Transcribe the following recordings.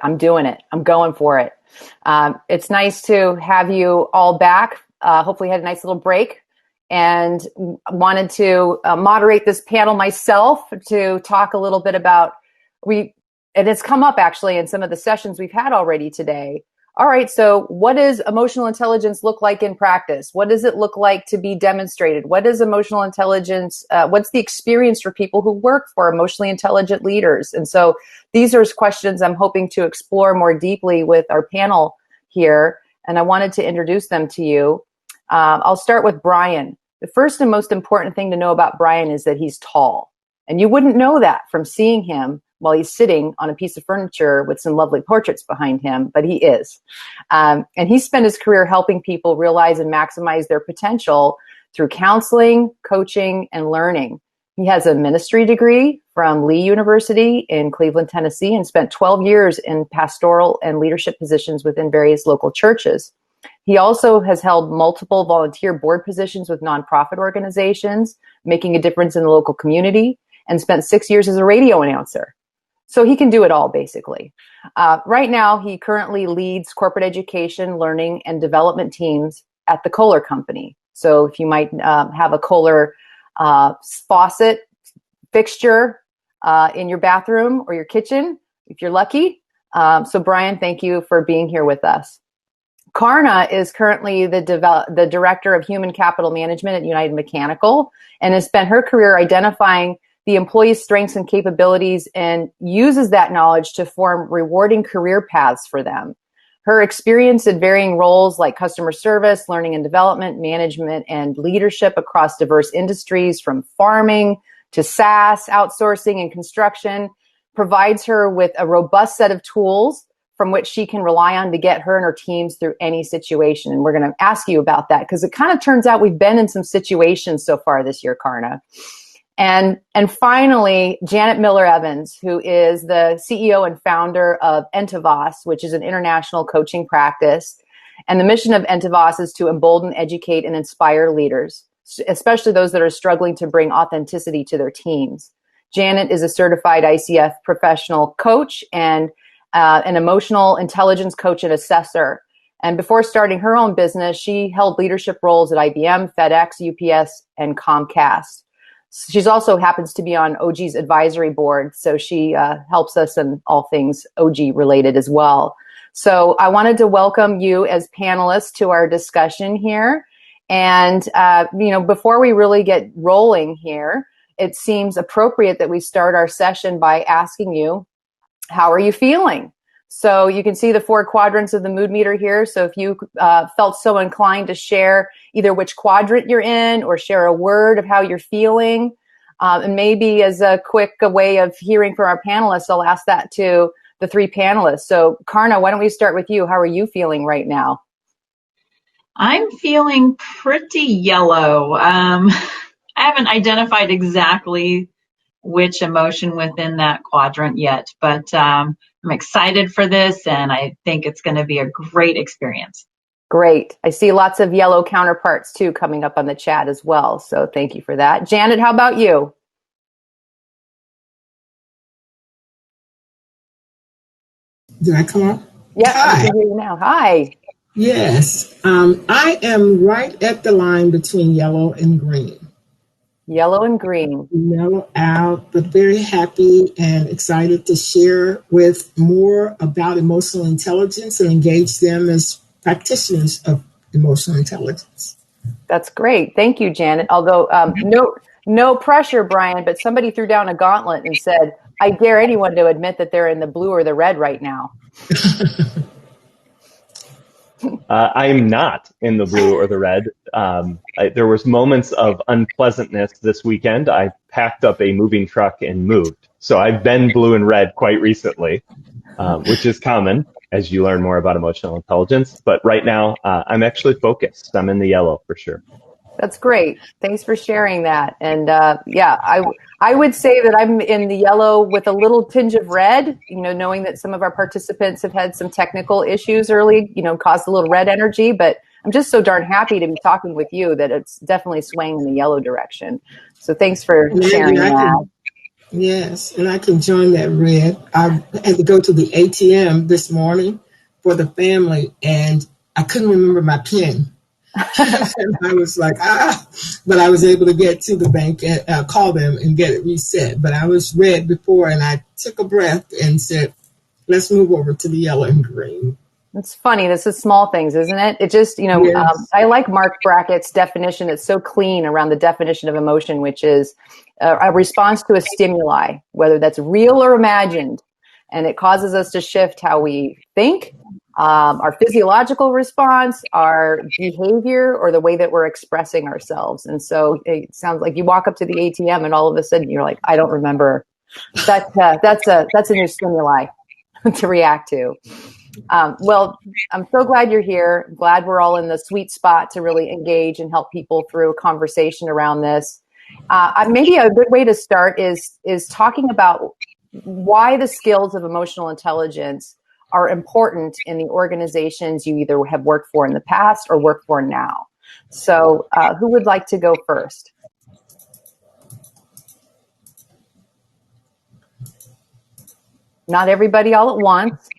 I'm doing it. I'm going for it. It's nice to have you all back. Hopefully had a nice little break, and wanted to moderate this panel myself to talk a little bit about, and it's come up actually in some of the sessions we've had already today. All right, so what does emotional intelligence look like in practice? What does it look like to be demonstrated? What is emotional intelligence? What's the experience for people who work for emotionally intelligent leaders? And so these are questions I'm hoping to explore more deeply with our panel here, and I wanted to introduce them to you. I'll start with Brian. The first and most important thing to know about Brian is that he's tall, and you wouldn't know that from seeing him while he's sitting on a piece of furniture with some lovely portraits behind him, but he is. And he spent his career helping people realize and maximize their potential through counseling, coaching, and learning. He has a ministry degree from Lee University in Cleveland, Tennessee, and spent 12 years in pastoral and leadership positions within various local churches. He also has held multiple volunteer board positions with nonprofit organizations, making a difference in the local community, and spent 6 years as a radio announcer. So he can do it all, basically. Right now, he currently leads corporate education, learning, and development teams at the Kohler Company. So if you might have a Kohler faucet fixture in your bathroom or your kitchen, if you're lucky. So Brian, thank you for being here with us. Karna is currently the Director of Human Capital Management at United Mechanical, and has spent her career identifying the employee's strengths and capabilities and uses that knowledge to form rewarding career paths for them. Her experience in varying roles like customer service, learning and development, management, and leadership across diverse industries from farming to SaaS, outsourcing, and construction provides her with a robust set of tools from which she can rely on to get her and her teams through any situation. And we're going to ask you about that because it kind of turns out we've been in some situations so far this year, Karna. And finally, Janet Miller-Evans, who is the CEO and founder of Entivas, which is an international coaching practice. And the mission of Entivas is to embolden, educate, and inspire leaders, especially those that are struggling to bring authenticity to their teams. Janet is a certified ICF professional coach and an emotional intelligence coach and assessor. And before starting her own business, she held leadership roles at IBM, FedEx, UPS, and Comcast. She's also happens to be on OG's advisory board, so she helps us in all things OG related as well. So I wanted to welcome you as panelists to our discussion here. And, before we really get rolling here, it seems appropriate that we start our session by asking you, how are you feeling? So you can see the 4 quadrants of the mood meter here. So if you felt so inclined to share either which quadrant you're in or share a word of how you're feeling, and maybe as a quick way of hearing from our panelists, I'll ask that to the 3 panelists. So Karna, why don't we start with you? How are you feeling right now? I'm feeling pretty yellow. I haven't identified exactly which emotion within that quadrant yet, but I'm excited for this, and I think it's going to be a great experience. Great. I see lots of yellow counterparts too coming up on the chat as well. So thank you for that. Janet, how about you? Did I come up? Yeah, Hi. I can hear you now. Hi. Yes. I am right at the line between yellow and green. Yellow and green. Mellow out, but very happy and excited to share with more about emotional intelligence and engage them as practitioners of emotional intelligence. That's great. Thank you, Janet. Although no pressure, Brian, but somebody threw down a gauntlet and said, I dare anyone to admit that they're in the blue or the red right now. I am not in the blue or the red. There was moments of unpleasantness this weekend. I packed up a moving truck and moved. So I've been blue and red quite recently, which is common as you learn more about emotional intelligence. But right now, I'm actually focused. I'm in the yellow for sure. That's great. Thanks for sharing that. And I would say that I'm in the yellow with a little tinge of red, knowing that some of our participants have had some technical issues early, caused a little red energy, but I'm just so darn happy to be talking with you that it's definitely swaying in the yellow direction. So thanks for sharing that. Yes, and I can join that, Red. I had to go to the ATM this morning for the family, and I couldn't remember my PIN. And I was like, but I was able to get to the bank and call them and get it reset. But I was red before, and I took a breath and said, let's move over to the yellow and green. It's funny. This is small things, isn't it? It just, Yes. I like Mark Brackett's definition. It's so clean around the definition of emotion, which is a response to a stimuli, whether that's real or imagined. And it causes us to shift how we think, our physiological response, our behavior, or the way that we're expressing ourselves. And so it sounds like you walk up to the ATM and all of a sudden you're like, I don't remember. That's a new stimuli to react to. Well, I'm so glad you're here. I'm glad we're all in the sweet spot to really engage and help people through a conversation around this. Maybe a good way to start is talking about why the skills of emotional intelligence are important in the organizations you either have worked for in the past or work for now. So who would like to go first? Not everybody all at once.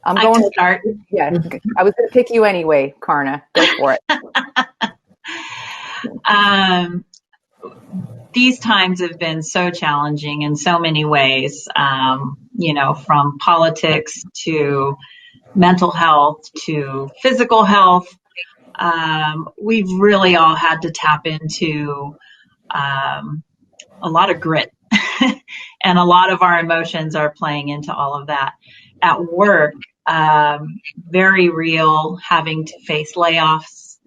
I'm going to start. Yeah, I was going to pick you anyway, Karna. Go for it. These times have been so challenging in so many ways, from politics to mental health to physical health. We've really all had to tap into a lot of grit, and a lot of our emotions are playing into all of that. At work, very real, having to face layoffs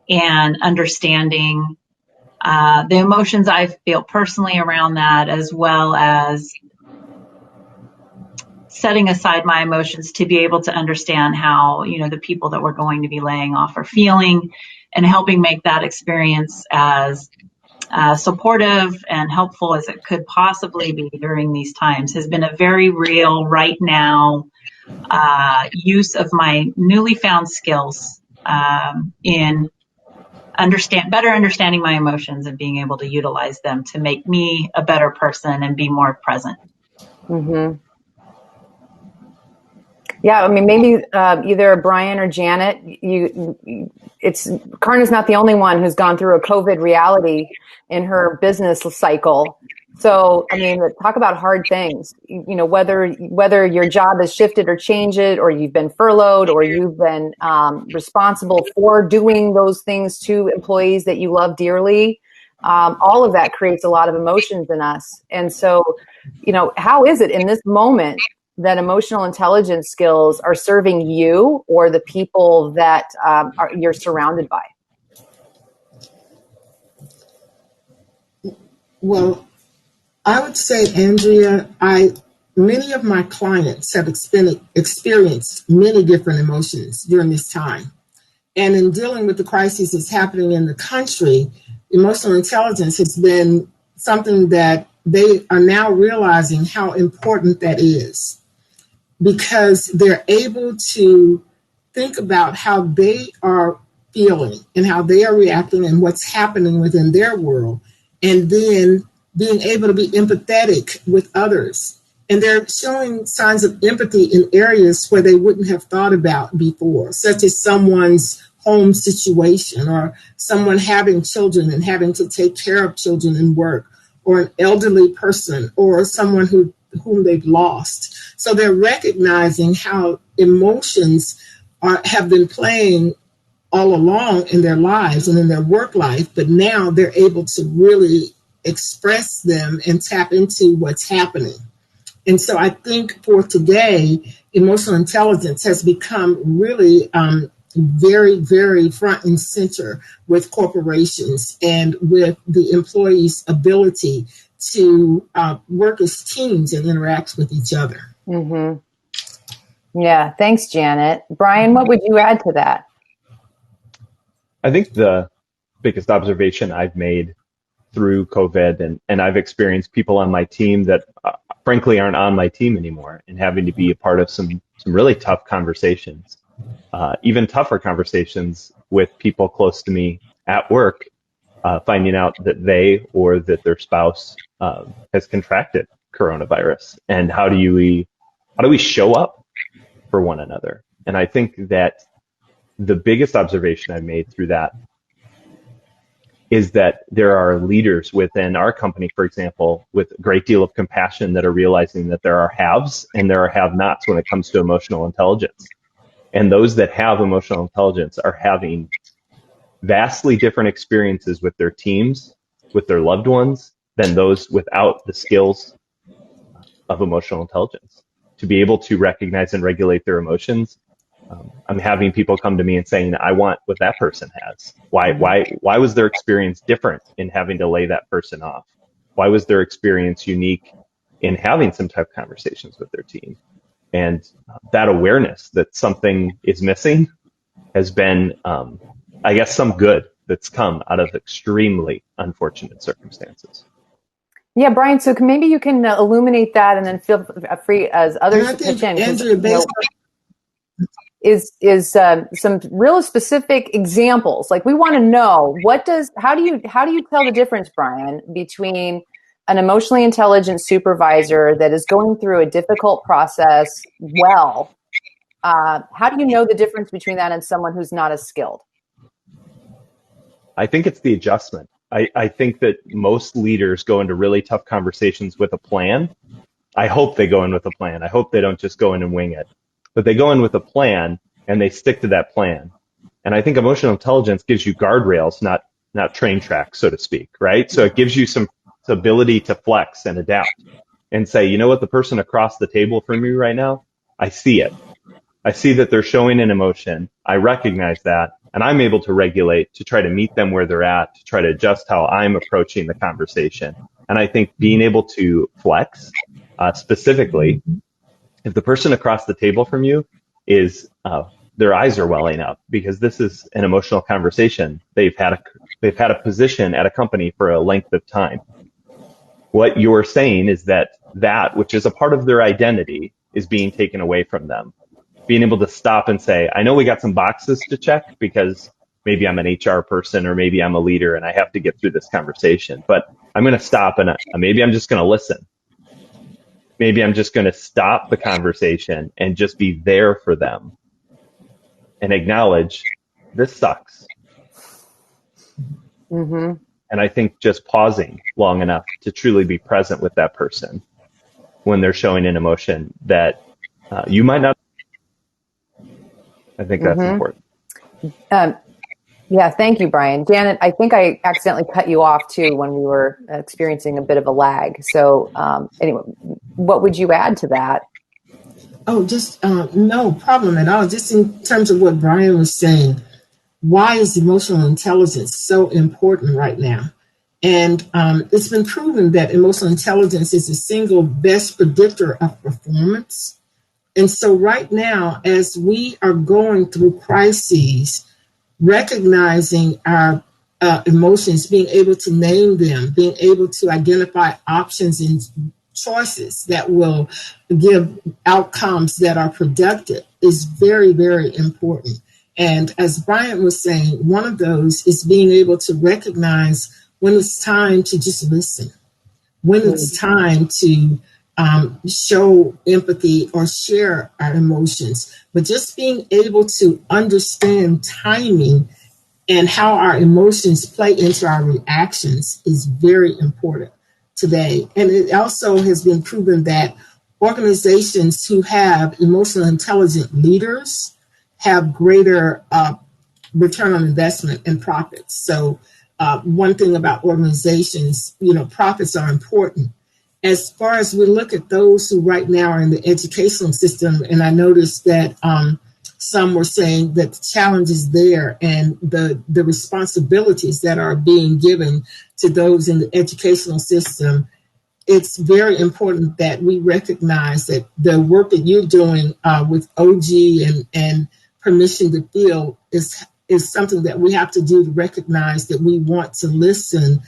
and understanding the emotions I feel personally around that, as well as setting aside my emotions to be able to understand how, the people that we're going to be laying off are feeling, and helping make that experience as supportive and helpful as it could possibly be during these times has been a very real, right now, use of my newly found skills in better understanding my emotions and being able to utilize them to make me a better person and be more present. Mm-hmm. Yeah, I mean, maybe either Brian or Janet. Karna's not the only one who's gone through a COVID reality in her business cycle. So, I mean, talk about hard things. Whether your job has shifted or changed, or you've been furloughed, or you've been responsible for doing those things to employees that you love dearly. All of that creates a lot of emotions in us. And so, how is it in this moment that emotional intelligence skills are serving you or the people that you're surrounded by? Well, I would say, Andrea, many of my clients have experienced many different emotions during this time. And in dealing with the crisis that's happening in the country, emotional intelligence has been something that they are now realizing how important that is, because they're able to think about how they are feeling and how they are reacting and what's happening within their world, and then being able to be empathetic with others. And they're showing signs of empathy in areas where they wouldn't have thought about before, such as someone's home situation, or someone having children and having to take care of children and work, or an elderly person, or someone whom they've lost. So they're recognizing how emotions have been playing all along in their lives and in their work life, but now they're able to really express them and tap into what's happening. And so I think for today, emotional intelligence has become really very, very front and center with corporations and with the employees' ability to work as teams and interact with each other. Mm-hmm. Yeah, thanks, Janet. Brian, what would you add to that? I think the biggest observation I've made through COVID, and I've experienced people on my team that frankly aren't on my team anymore, and having to be a part of some really tough conversations, even tougher conversations with people close to me at work, finding out that they or that their spouse has contracted coronavirus, and how do we show up for one another? And I think that the biggest observation I've made through that is that there are leaders within our company, for example, with a great deal of compassion that are realizing that there are haves and there are have-nots when it comes to emotional intelligence. And those that have emotional intelligence are having vastly different experiences with their teams, with their loved ones, than those without the skills of emotional intelligence. To be able to recognize and regulate their emotions, I'm having people come to me and saying, I want what that person has. Why was their experience different in having to lay that person off? Why was their experience unique in having some type of conversations with their team? And that awareness that something is missing has been, I guess, some good that's come out of extremely unfortunate circumstances. Yeah, Brian, so maybe you can illuminate that, and then feel free as others to pitch in. Andrea, is some real specific examples. Like, we want to know how do you tell the difference, Brian, between an emotionally intelligent supervisor that is going through a difficult process well? How do you know the difference between that and someone who's not as skilled? I think it's the adjustment. I think that most leaders go into really tough conversations with a plan. I hope they go in with a plan. I hope they don't just go in and wing it. But they go in with a plan and they stick to that plan. And I think emotional intelligence gives you guardrails, not train tracks, so to speak, right? So it gives you some ability to flex and adapt and say, you know what, the person across the table from me right now, I see it. I see that they're showing an emotion. I recognize that, and I'm able to regulate to try to meet them where they're at, to try to adjust how I'm approaching the conversation. And I think being able to flex, specifically, if the person across the table from you is, their eyes are welling up because this is an emotional conversation. They've had a position at a company for a length of time. What you're saying is that which is a part of their identity is being taken away from them. Being able to stop and say, I know we got some boxes to check because maybe I'm an HR person or maybe I'm a leader and I have to get through this conversation, but I'm going to stop and maybe I'm just going to listen. Maybe I'm just going to stop the conversation and just be there for them and acknowledge this sucks. Mm-hmm. And I think just pausing long enough to truly be present with that person when they're showing an emotion that you might not. I think that's important. Yeah, thank you, Brian. Janet, I think I accidentally cut you off too when we were experiencing a bit of a lag. So anyway, what would you add to that? Oh, just no problem at all. Just in terms of what Brian was saying, why is emotional intelligence so important right now? And it's been proven that emotional intelligence is the single best predictor of performance. And so right now, as we are going through crises, recognizing our emotions, being able to name them, being able to identify options and choices that will give outcomes that are productive is very, very important. And as Brian was saying, one of those is being able to recognize when it's time to just listen, when it's time to show empathy or share our emotions, but just being able to understand timing and how our emotions play into our reactions is very important today. And it also has been proven that organizations who have emotional intelligent leaders have greater return on investment and profits. So one thing about organizations, profits are important. As far as we look at those who right now are in the educational system, and I noticed that some were saying that the challenges there and the responsibilities that are being given to those in the educational system, it's very important that we recognize that the work that you're doing with OG and permission to feel is something that we have to do to recognize that we want to listen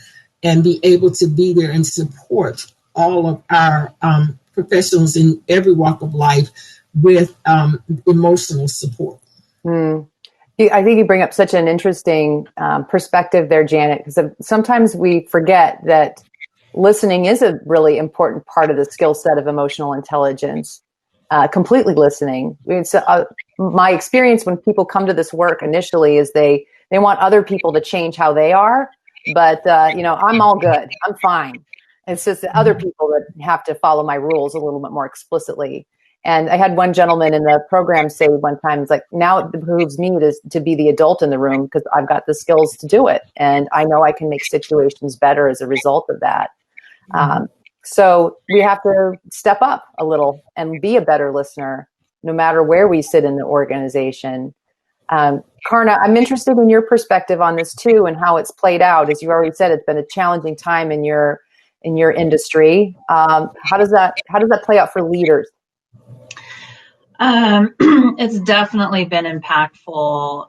and be able to be there and support all of our professionals in every walk of life with emotional support. I think you bring up such an interesting perspective there, Janet, because sometimes we forget that listening is a really important part of the skill set of emotional intelligence. Completely listening. My experience when people come to this work initially is they want other people to change how they are, but I'm all good. I'm fine. It's just the other people that have to follow my rules a little bit more explicitly. And I had one gentleman in the program say one time, it's like, now it behooves me to be the adult in the room because I've got the skills to do it. And I know I can make situations better as a result of that. So we have to step up a little and be a better listener, no matter where we sit in the organization. Karna, I'm interested in your perspective on this too, and how it's played out. As you already said, it's been a challenging time in your industry. How does that play out for leaders? It's definitely been impactful,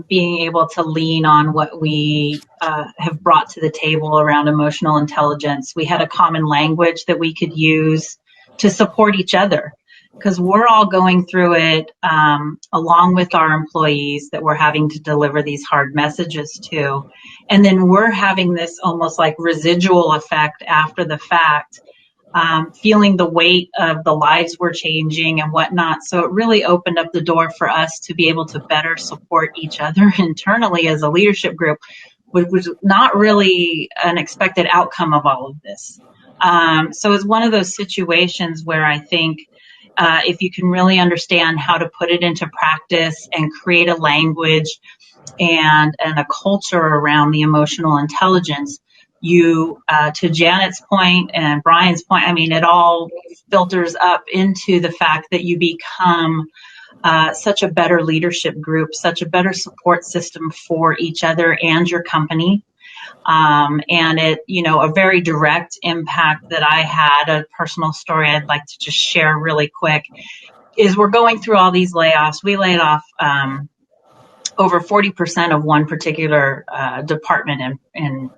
being able to lean on what we have brought to the table around emotional intelligence. We had a common language that we could use to support each other, because we're all going through it along with our employees that we're having to deliver these hard messages to. And then we're having this almost like residual effect after the fact. Feeling the weight of the lives we're changing and whatnot. So it really opened up the door for us to be able to better support each other internally as a leadership group, which was not really an expected outcome of all of this. So it's one of those situations where I think if you can really understand how to put it into practice and create a language and a culture around the emotional intelligence, you, to Janet's point and Brian's point, I mean, it all filters up into the fact that you become such a better leadership group, such a better support system for each other and your company. And it, a very direct impact that I had, a personal story I'd like to just share really quick, is we're going through all these layoffs. We laid off over 40% of one particular department in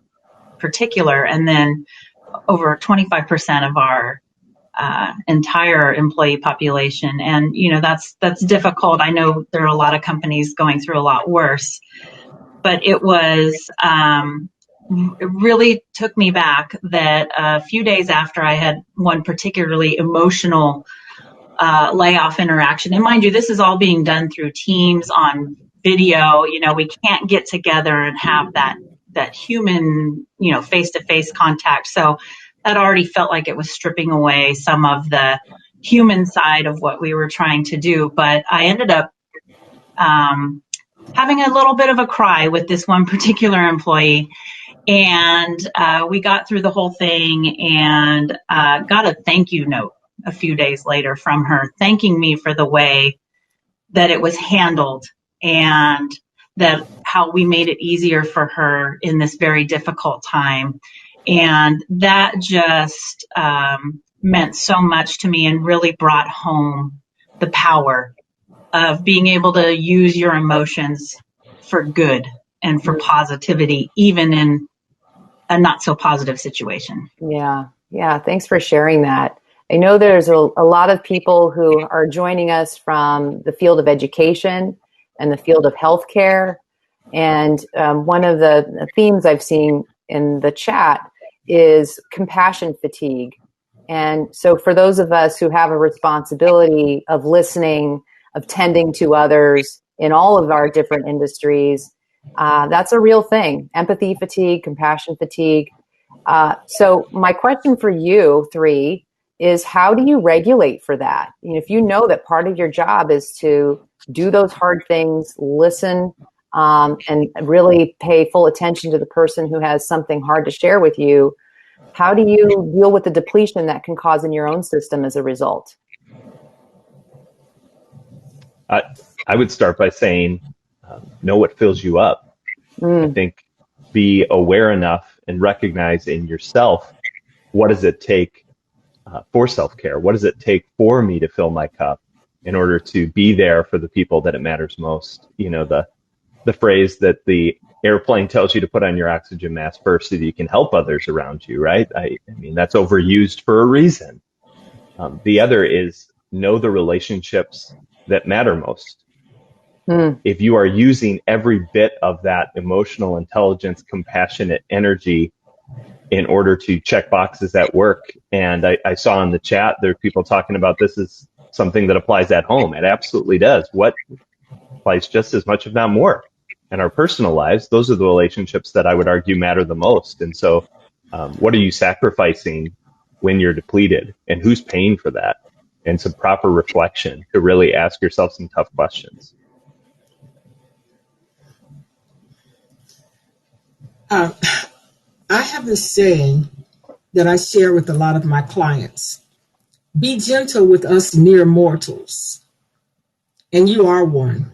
particular, and then over 25% of our entire employee population. And that's difficult. I know there are a lot of companies going through a lot worse, but it really took me back that a few days after I had one particularly emotional layoff interaction, and mind you, this is all being done through Teams on video. We can't get together and have that human, face-to-face contact. So that already felt like it was stripping away some of the human side of what we were trying to do. But I ended up having a little bit of a cry with this one particular employee. And we got through the whole thing and got a thank you note a few days later from her, thanking me for the way that it was handled and that how we made it easier for her in this very difficult time. And that just meant so much to me and really brought home the power of being able to use your emotions for good and for positivity, even in a not so positive situation. Yeah. Thanks for sharing that. I know there's a lot of people who are joining us from the field of education and the field of healthcare. And one of the themes I've seen in the chat is compassion fatigue. And so for those of us who have a responsibility of listening, of tending to others in all of our different industries, that's a real thing. Empathy fatigue, compassion fatigue. So my question for you three is, how do you regulate for that? If you know that part of your job is to do those hard things, listen, and really pay full attention to the person who has something hard to share with you, how do you deal with the depletion that can cause in your own system as a result? I would start by saying, know what fills you up. I think be aware enough and recognize in yourself, what does it take for self-care? What does it take for me to fill my cup in order to be there for the people that it matters most? The phrase that the airplane tells you to put on your oxygen mask first so that you can help others around you, right? I mean, that's overused for a reason. The other is know the relationships that matter most. If you are using every bit of that emotional intelligence, compassionate energy in order to check boxes at work, and I saw in the chat there are people talking about this is something that applies at home. It absolutely does. What applies just as much, if not more, in our personal lives? Those are the relationships that I would argue matter the most. And so, what are you sacrificing when you're depleted, and who's paying for that? And some proper reflection to really ask yourself some tough questions. I have this saying that I share with a lot of my clients. Be gentle with us mere mortals. And you are one.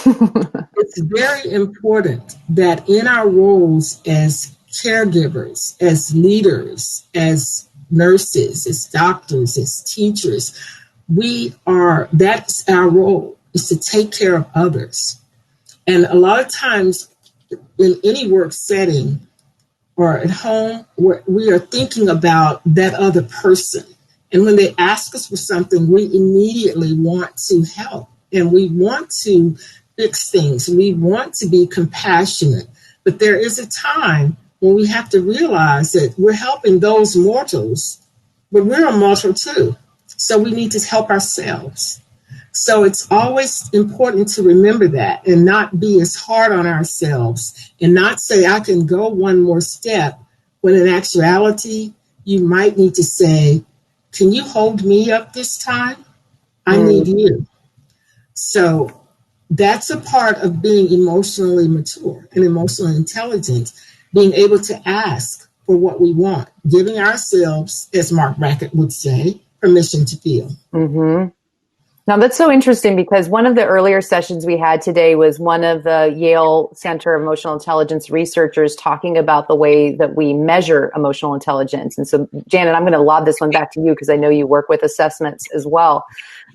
It's very important that in our roles as caregivers, as leaders, as nurses, as doctors, as teachers, that's our role, is to take care of others. And a lot of times in any work setting or at home, we are thinking about that other person. And when they ask us for something, we immediately want to help and we want to fix things. We want to be compassionate. But there is a time when we have to realize that we're helping those mortals, but we're a mortal too. So we need to help ourselves. So it's always important to remember that and not be as hard on ourselves and not say, I can go one more step, when in actuality, you might need to say, can you hold me up this time? I need you. So that's a part of being emotionally mature and emotionally intelligent, being able to ask for what we want, giving ourselves, as Mark Brackett would say, permission to feel. Mm-hmm. Now, that's so interesting because one of the earlier sessions we had today was one of the Yale Center of Emotional Intelligence researchers talking about the way that we measure emotional intelligence. And so, Janet, I'm going to lob this one back to you because I know you work with assessments as well.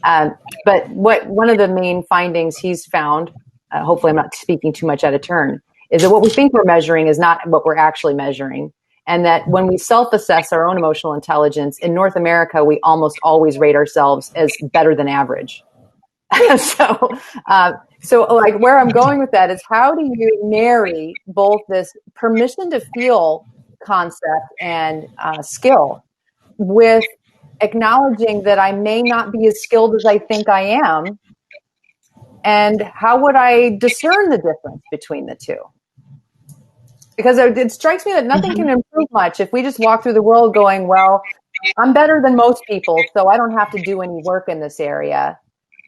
But one of the main findings he's found, hopefully I'm not speaking too much out of turn, is that what we think we're measuring is not what we're actually measuring. And that when we self-assess our own emotional intelligence, in North America, we almost always rate ourselves as better than average. So like where I'm going with that is, how do you marry both this permission to feel concept and skill with acknowledging that I may not be as skilled as I think I am? And how would I discern the difference between the two? Because it strikes me that nothing can improve much if we just walk through the world going, well, I'm better than most people, so I don't have to do any work in this area.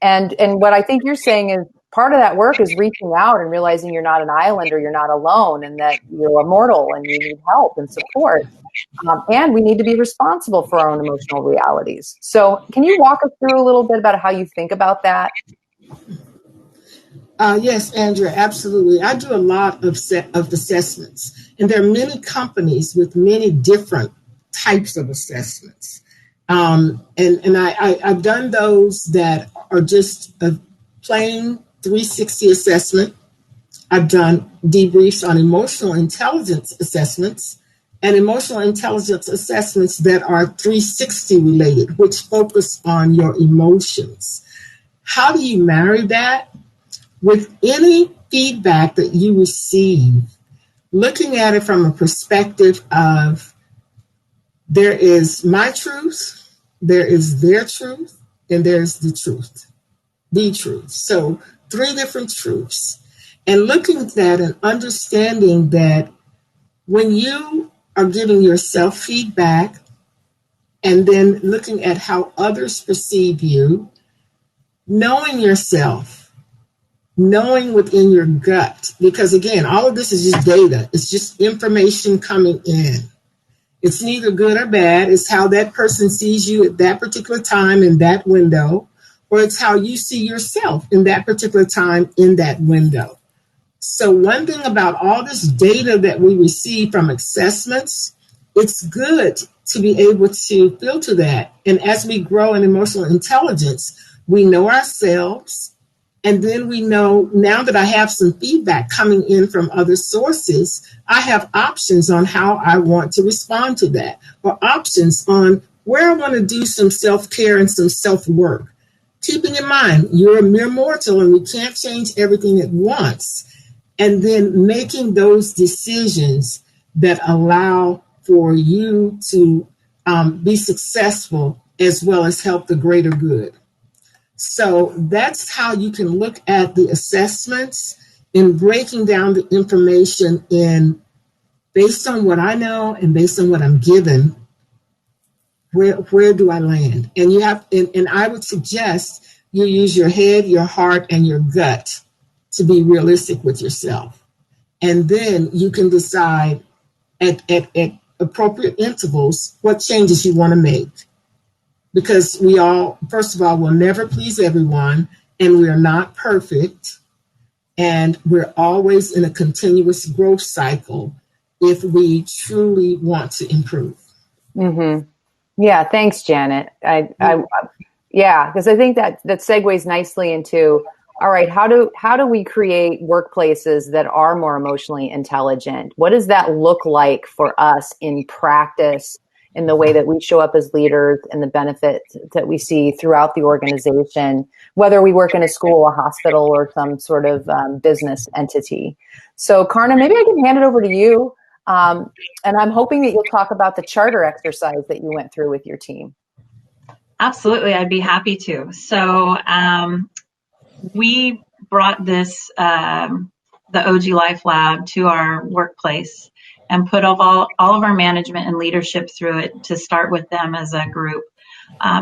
And what I think you're saying is part of that work is reaching out and realizing you're not an island or you're not alone and that you're immortal and you need help and support. And we need to be responsible for our own emotional realities. So can you walk us through a little bit about how you think about that? Yes, Andrea, absolutely. I do a lot of assessments, and there are many companies with many different types of assessments. And I've done those that are just a plain 360 assessment. I've done debriefs on emotional intelligence assessments and emotional intelligence assessments that are 360 related, which focus on your emotions. How do you marry that? With any feedback that you receive, looking at it from a perspective of there is my truth, there is their truth, and there's the truth. So 3 different truths. And looking at that and understanding that when you are giving yourself feedback and then looking at how others perceive you, knowing yourself, knowing within your gut, because again, all of this is just data. It's just information coming in. It's neither good or bad. It's how that person sees you at that particular time in that window, or it's how you see yourself in that particular time in that window. So one thing about all this data that we receive from assessments, it's good to be able to filter that. And as we grow in emotional intelligence, we know ourselves. And then we know, now that I have some feedback coming in from other sources, I have options on how I want to respond to that, or options on where I want to do some self-care and some self-work keeping in mind you're a mere mortal and we can't change everything at once. And then making those decisions that allow for you to be successful as well as help the greater good. So that's how you can look at the assessments in breaking down the information in based on what I know and based on what I'm given, where do I land? And you have, and I would suggest you use your head, your heart, and your gut to be realistic with yourself. And then you can decide at appropriate intervals what changes you want to make. Because we all, first of all, will never please everyone, and we are not perfect, and we're always in a continuous growth cycle if we truly want to improve. Mm-hmm. Yeah, thanks, Janet. Yeah, because I think that segues nicely into, all right, how do we create workplaces that are more emotionally intelligent? What does that look like for us in practice, in the way that we show up as leaders and the benefits that we see throughout the organization, whether we work in a school, a hospital, or some sort of business entity? So, Karna, maybe I can hand it over to you. And I'm hoping that you'll talk about the charter exercise that you went through with your team. Absolutely, I'd be happy to. So we brought this, the OG Life Lab, to our workplace and put all of our management and leadership through it to start with them as a group,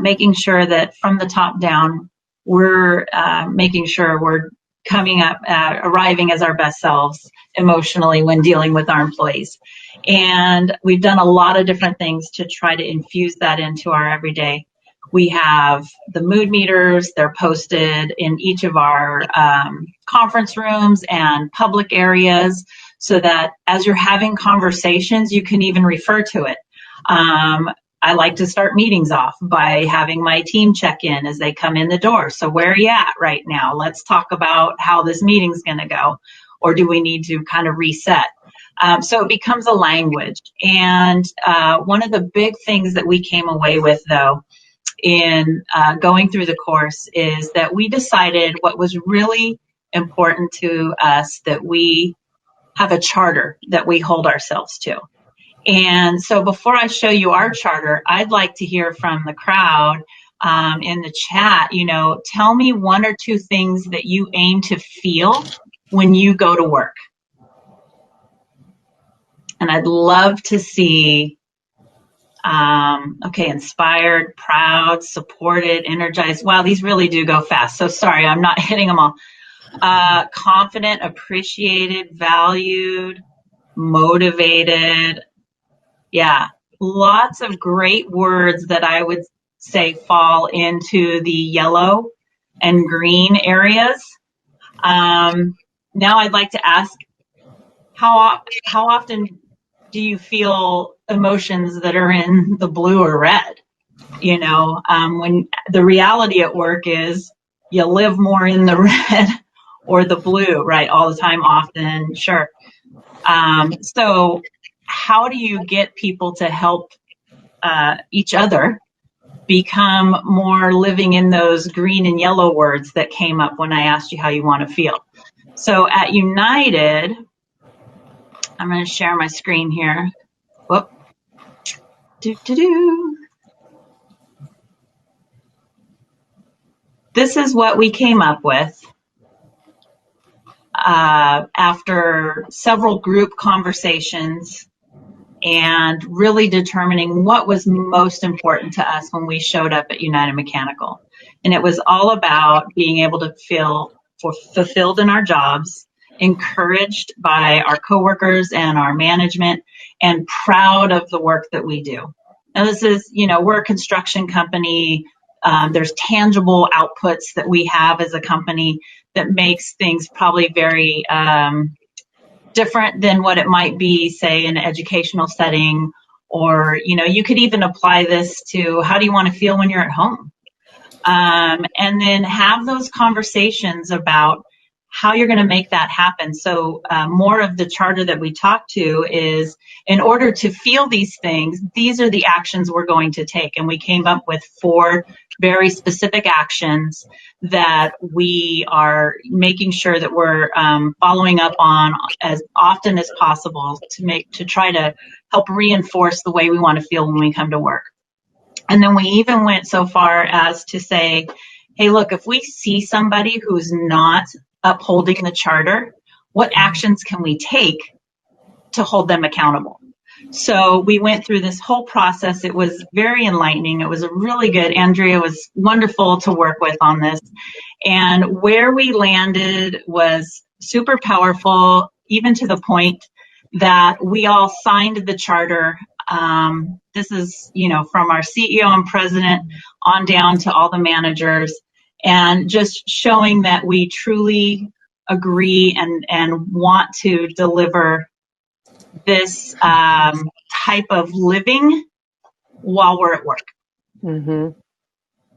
making sure that from the top down, we're making sure we're coming up, arriving as our best selves emotionally when dealing with our employees. And we've done a lot of different things to try to infuse that into our everyday. We have the mood meters. They're posted in each of our conference rooms and public areas so that as you're having conversations, you can even refer to it. I like to start meetings off by having my team check in as they come in the door. So where are you at right now? Let's talk about how this meeting's going to go. Or do we need to kind of reset? So it becomes a language. And one of the big things that we came away with, though, in going through the course is that we decided what was really important to us, that we have a charter that we hold ourselves to. And so before I show you our charter, I'd like to hear from the crowd in the chat. Tell me one or two things that you aim to feel when you go to work. And I'd love to see, inspired, proud, supported, energized. Wow, these really do go fast. So sorry, I'm not hitting them all. Confident, appreciated, valued, motivated. Yeah, lots of great words that I would say fall into the yellow and green areas. Now I'd like to ask, how often do you feel emotions that are in the blue or red? When the reality at work is you live more in the red or the blue, right? All the time, often, sure. So how do you get people to help each other become more living in those green and yellow words that came up when I asked you how you want to feel? So at United, I'm going to share my screen here. Whoop. This is what we came up with after several group conversations and really determining what was most important to us when we showed up at United Mechanical. And it was all about being able to feel fulfilled in our jobs, encouraged by our coworkers and our management, and proud of the work that we do. Now, this is, we're a construction company. There's tangible outputs that we have as a company that makes things probably very different than what it might be, say, in an educational setting. Or, you could even apply this to how do you want to feel when you're at home? And then have those conversations about how you're going to make that happen. So more of the charter that we talk to is, in order to feel these things, these are the actions we're going to take. And we came up with 4 very specific actions that we are making sure that we're following up on as often as possible to try to help reinforce the way we want to feel when we come to work. And then we even went so far as to say, hey, look, if we see somebody who's not upholding the charter, what actions can we take to hold them accountable? So we went through this whole process. It was very enlightening. It was really good. Andrea was wonderful to work with on this. And where we landed was super powerful, even to the point that we all signed the charter. This is, from our CEO and president on down to all the managers, and just showing that we truly agree and want to deliver this type of living while we're at work. Mm-hmm.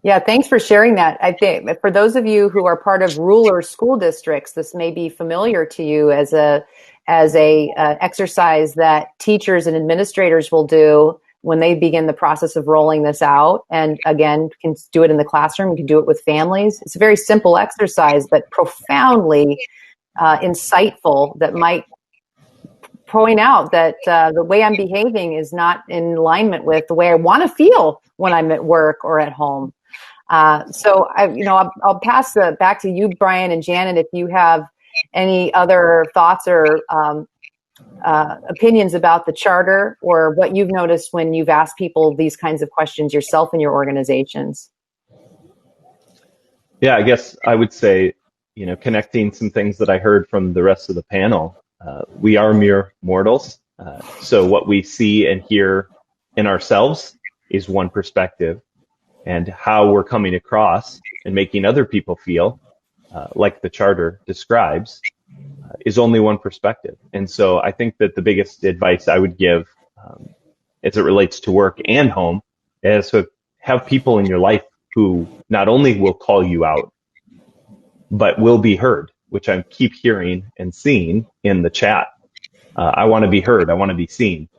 Yeah, thanks for sharing that. I think for those of you who are part of rural school districts, this may be familiar to you as a exercise that teachers and administrators will do when they begin the process of rolling this out. And again, can do it in the classroom, you can do it with families. It's a very simple exercise, but profoundly insightful, that might point out that the way I'm behaving is not in alignment with the way I want to feel when I'm at work or at home. So I'll pass back to you, Brian and Janet, if you have any other thoughts or opinions about the charter, or what you've noticed when you've asked people these kinds of questions yourself in your organizations. Yeah, I guess I would say, connecting some things that I heard from the rest of the panel, we are mere mortals. So what we see and hear in ourselves is one perspective, and how we're coming across and making other people feel, like the charter describes, is only one perspective. And so I think that the biggest advice I would give, as it relates to work and home, is to have people in your life who not only will call you out, but will be heard, which I keep hearing and seeing in the chat. I want to be heard. I want to be seen.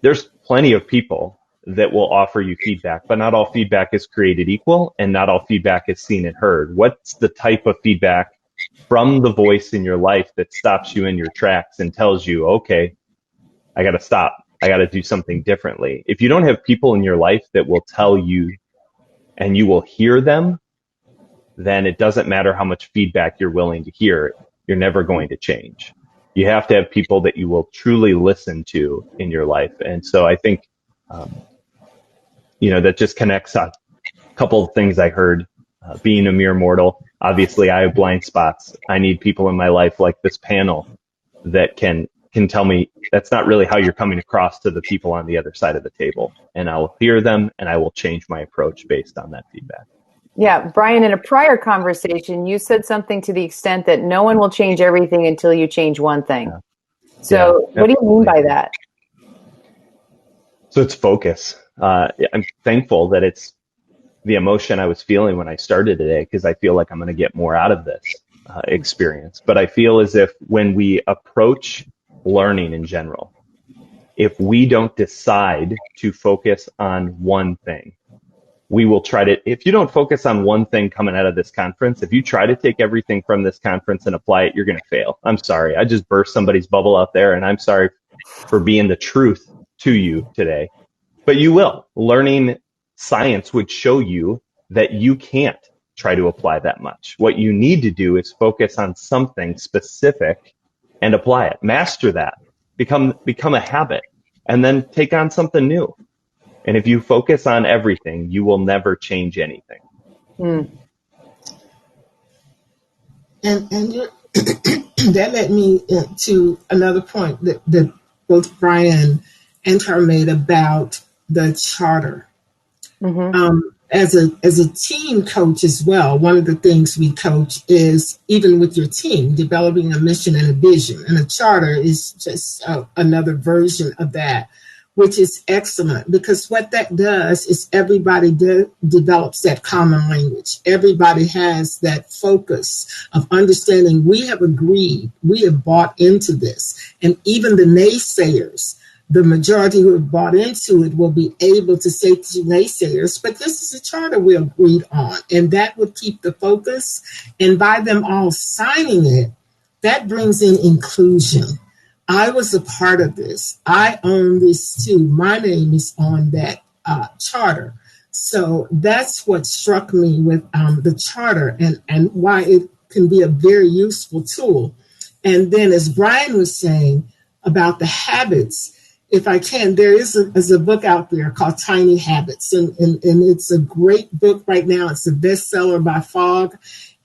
There's plenty of people that will offer you feedback, but not all feedback is created equal, and not all feedback is seen and heard. What's the type of feedback from the voice in your life that stops you in your tracks and tells you, okay, I got to stop. I got to do something differently. If you don't have people in your life that will tell you and you will hear them, then it doesn't matter how much feedback you're willing to hear. You're never going to change. You have to have people that you will truly listen to in your life. And so I think, that just connects on a couple of things I heard. Being a mere mortal, obviously I have blind spots. I need people in my life like this panel that can tell me that's not really how you're coming across to the people on the other side of the table. And I will hear them, and I will change my approach based on that feedback. Yeah, Brian, in a prior conversation, you said something to the extent that no one will change everything until you change one thing. Yeah. So what do you mean by that? So it's focus. I'm thankful that it's the emotion I was feeling when I started today, because I feel like I'm going to get more out of this experience. But I feel as if when we approach learning in general, if we don't decide to focus on one thing, we will try to, if you don't focus on one thing coming out of this conference, if you try to take everything from this conference and apply it, you're going to fail. I'm sorry. I just burst somebody's bubble out there, and I'm sorry for being the truth to you today. But you will. Learning science would show you that you can't try to apply that much. What you need to do is focus on something specific and apply it. Master that. Become a habit, and then take on something new. And if you focus on everything, you will never change anything. And that led me to another point that both Brian and Tara made about the charter. Mm-hmm. As a team coach as well, one of the things we coach is, even with your team, developing a mission and a vision. And a charter is just another version of that. which is excellent, because what that does is everybody develops that common language. Everybody has that focus of understanding we have agreed, we have bought into this. And even the naysayers, the majority who have bought into it will be able to say to naysayers, but this is a charter we agreed on. And that would keep the focus. And by them all signing it, that brings in inclusion. I was a part of this. I own this too. My name is on that charter. So that's what struck me with the charter and why it can be a very useful tool. And then as Brian was saying about the habits, if I can, there is a book out there called Tiny Habits. And it's a great book right now. It's a bestseller by Fogg.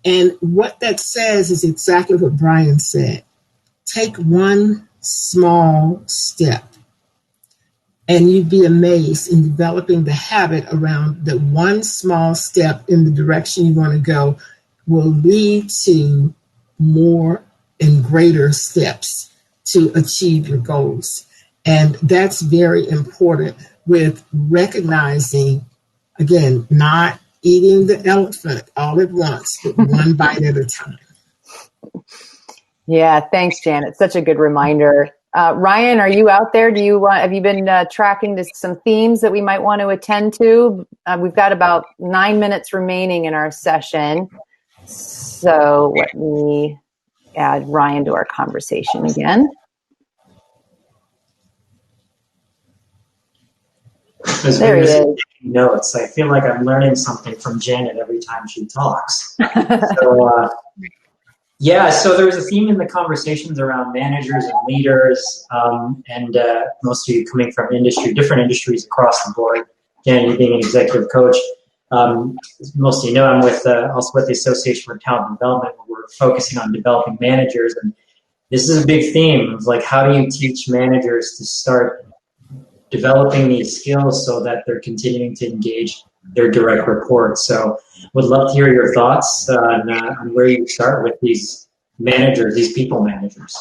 And what that says is exactly what Brian said. Take one small step, and you'd be amazed in developing the habit around that one small step in the direction you want to go will lead to more and greater steps to achieve your goals. And that's very important with recognizing, again, not eating the elephant all at once, but one bite at a time. Yeah, thanks, Janet. Such a good reminder. Ryan, are you out there? Have you been tracking some themes that we might want to attend to? We've got about 9 minutes remaining in our session. So let me add Ryan to our conversation again. There he is. Notes. I feel like I'm learning something from Janet every time she talks. So, so there was a theme in the conversations around managers and leaders, and most of you coming from different industries across the board. Janet, you being an executive coach. Most of you know I'm also with the Association for Talent Development, where we're focusing on developing managers. And this is a big theme of how do you teach managers to start developing these skills so that they're continuing to engage their direct reports. So would love to hear your thoughts on where you start with these managers, these people managers.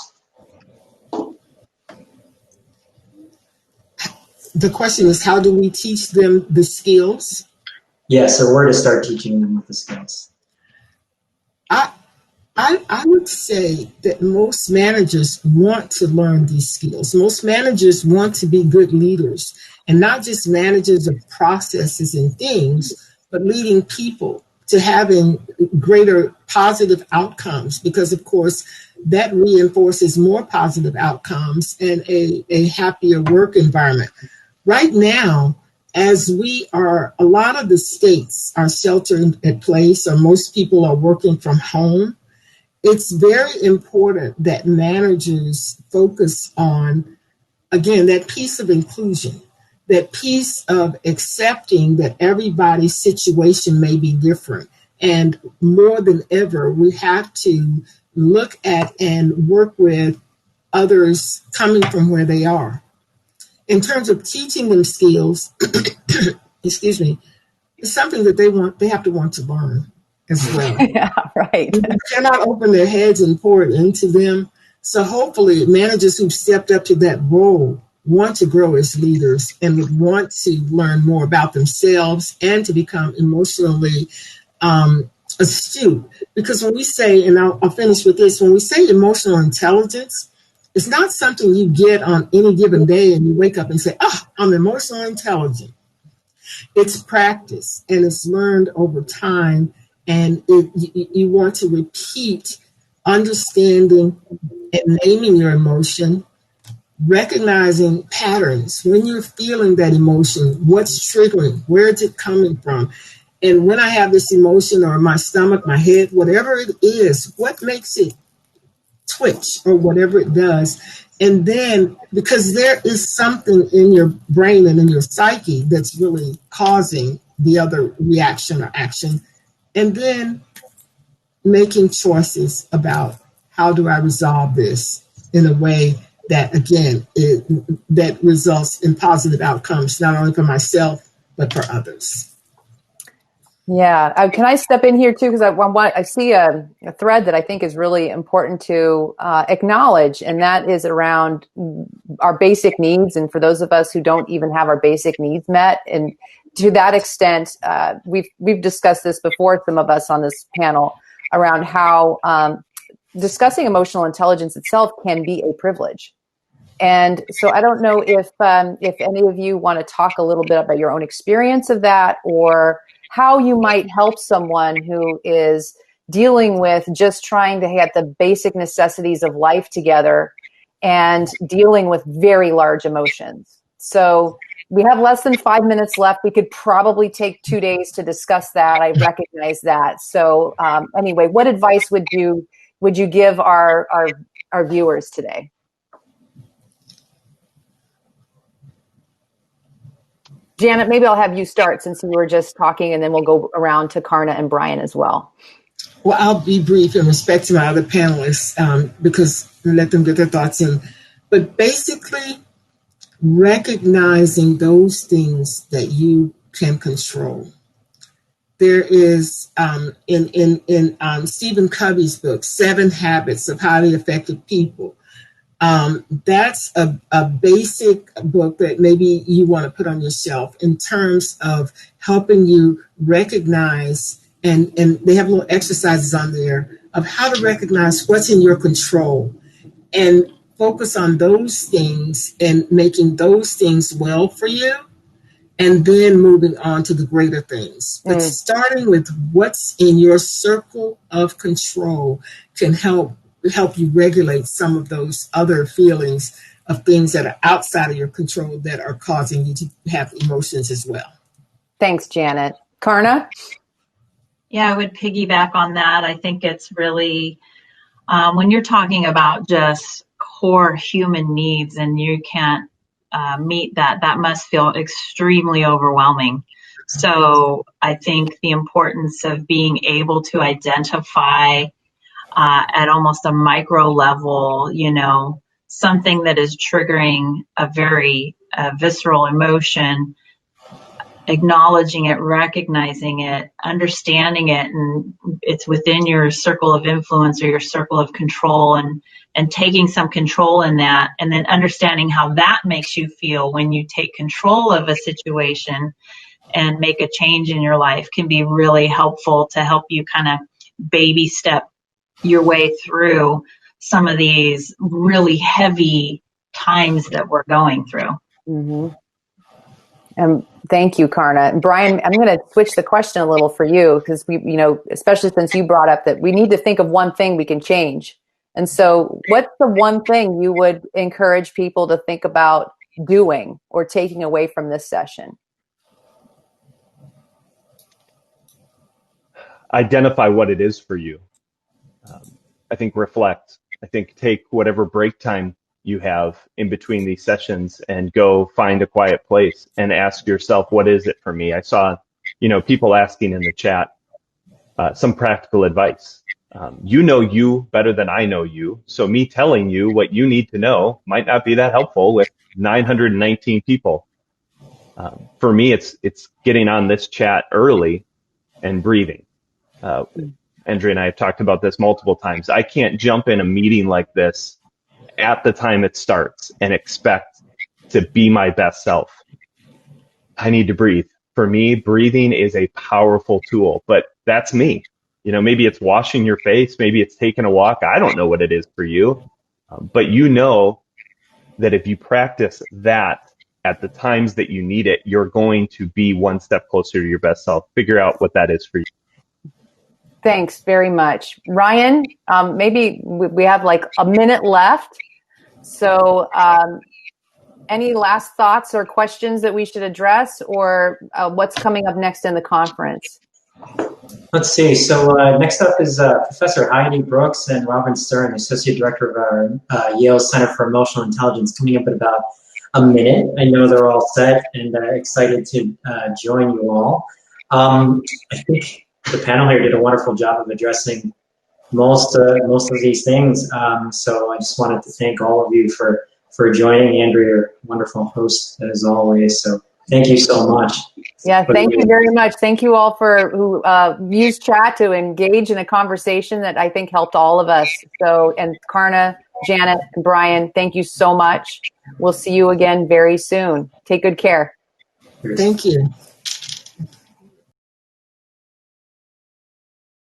The question is, how do we teach them the skills? Yeah, so where to start teaching them with the skills? I would say that most managers want to learn these skills. Most managers want to be good leaders, and not just managers of processes and things, but leading people to having greater positive outcomes, because of course that reinforces more positive outcomes and a happier work environment. Right now, as a lot of the states are sheltering in place, or most people are working from home, it's very important that managers focus on, again, that piece of inclusion, that piece of accepting that everybody's situation may be different. And more than ever, we have to look at and work with others coming from where they are. In terms of teaching them skills, excuse me, it's something that they have to want to learn as well. Yeah, right. You cannot open their heads and pour it into them. So hopefully managers who've stepped up to that role want to grow as leaders and would want to learn more about themselves and to become emotionally astute. Because when we say, and I'll finish with this, when we say emotional intelligence, it's not something you get on any given day and you wake up and say, I'm emotionally intelligent. It's practice, and it's learned over time. And you want to repeat understanding and naming your emotion, recognizing patterns. When you're feeling that emotion, what's triggering? Where is it coming from? And when I have this emotion, or my stomach, my head, whatever it is, what makes it twitch or whatever it does? And then, because there is something in your brain and in your psyche that's really causing the other reaction or action, and then making choices about how do I resolve this in a way that, again, that results in positive outcomes, not only for myself, but for others. Yeah. Can I step in here too? Because I see a thread that I think is really important to acknowledge, and that is around our basic needs. And for those of us who don't even have our basic needs met, and to that extent, we've discussed this before, some of us on this panel, around how discussing emotional intelligence itself can be a privilege. And so I don't know if any of you want to talk a little bit about your own experience of that, or how you might help someone who is dealing with just trying to get the basic necessities of life together and dealing with very large emotions. So we have less than 5 minutes left. We could probably take 2 days to discuss that. I recognize that. So anyway, what advice would you give our viewers today? Janet, maybe I'll have you start since you were just talking, and then we'll go around to Karna and Brian as well. Well, I'll be brief in respect to my other panelists because let them get their thoughts in. But basically, recognizing those things that you can control. There is in Stephen Covey's book, 7 Habits of Highly Effective People. That's a basic book that maybe you want to put on your shelf in terms of helping you recognize, and they have little exercises on there of how to recognize what's in your control and focus on those things and making those things well for you, and then moving on to the greater things. But starting with what's in your circle of control can help you regulate some of those other feelings of things that are outside of your control that are causing you to have emotions as well. Thanks, Janet. Karna? Yeah, I would piggyback on that. I think it's really, when you're talking about just core human needs and you can't meet that must feel extremely overwhelming. So I think the importance of being able to identify at almost a micro level, something that is triggering a very visceral emotion, acknowledging it, recognizing it, understanding it, and it's within your circle of influence or your circle of control, and taking some control in that, and then understanding how that makes you feel when you take control of a situation and make a change in your life can be really helpful to help you kind of baby step your way through some of these really heavy times that we're going through. Mm-hmm. Thank you, Karna. Brian, I'm going to switch the question a little for you because especially since you brought up that we need to think of one thing we can change. And so what's the one thing you would encourage people to think about doing or taking away from this session? Identify what it is for you. I think reflect. I think take whatever break time you have in between these sessions and go find a quiet place and ask yourself, what is it for me? I saw, people asking in the chat some practical advice. You know you better than I know you. So me telling you what you need to know might not be that helpful with 919 people. For me, it's getting on this chat early and breathing. Andrea and I have talked about this multiple times. I can't jump in a meeting like this at the time it starts and expect to be my best self. I need to breathe. For me, breathing is a powerful tool, but that's me. Maybe it's washing your face. Maybe it's taking a walk. I don't know what it is for you. But that if you practice that at the times that you need it, you're going to be one step closer to your best self. Figure out what that is for you. Thanks very much. Ryan, maybe we have like a minute left. So any last thoughts or questions that we should address, or what's coming up next in the conference? Let's see. So next up is Professor Heidi Brooks and Robin Stern, Associate Director of our Yale Center for Emotional Intelligence, coming up in about a minute. I know they're all set and excited to join you all. I think the panel here did a wonderful job of addressing most of these things. So I just wanted to thank all of you for joining. Andrea, wonderful host as always. So Thank you so much. Yeah, thank you very much. Thank you all for who used chat to engage in a conversation that I think helped all of us. So, and Karna, Janet, and Brian, thank you so much. We'll see you again very soon. Take good care. Thank you.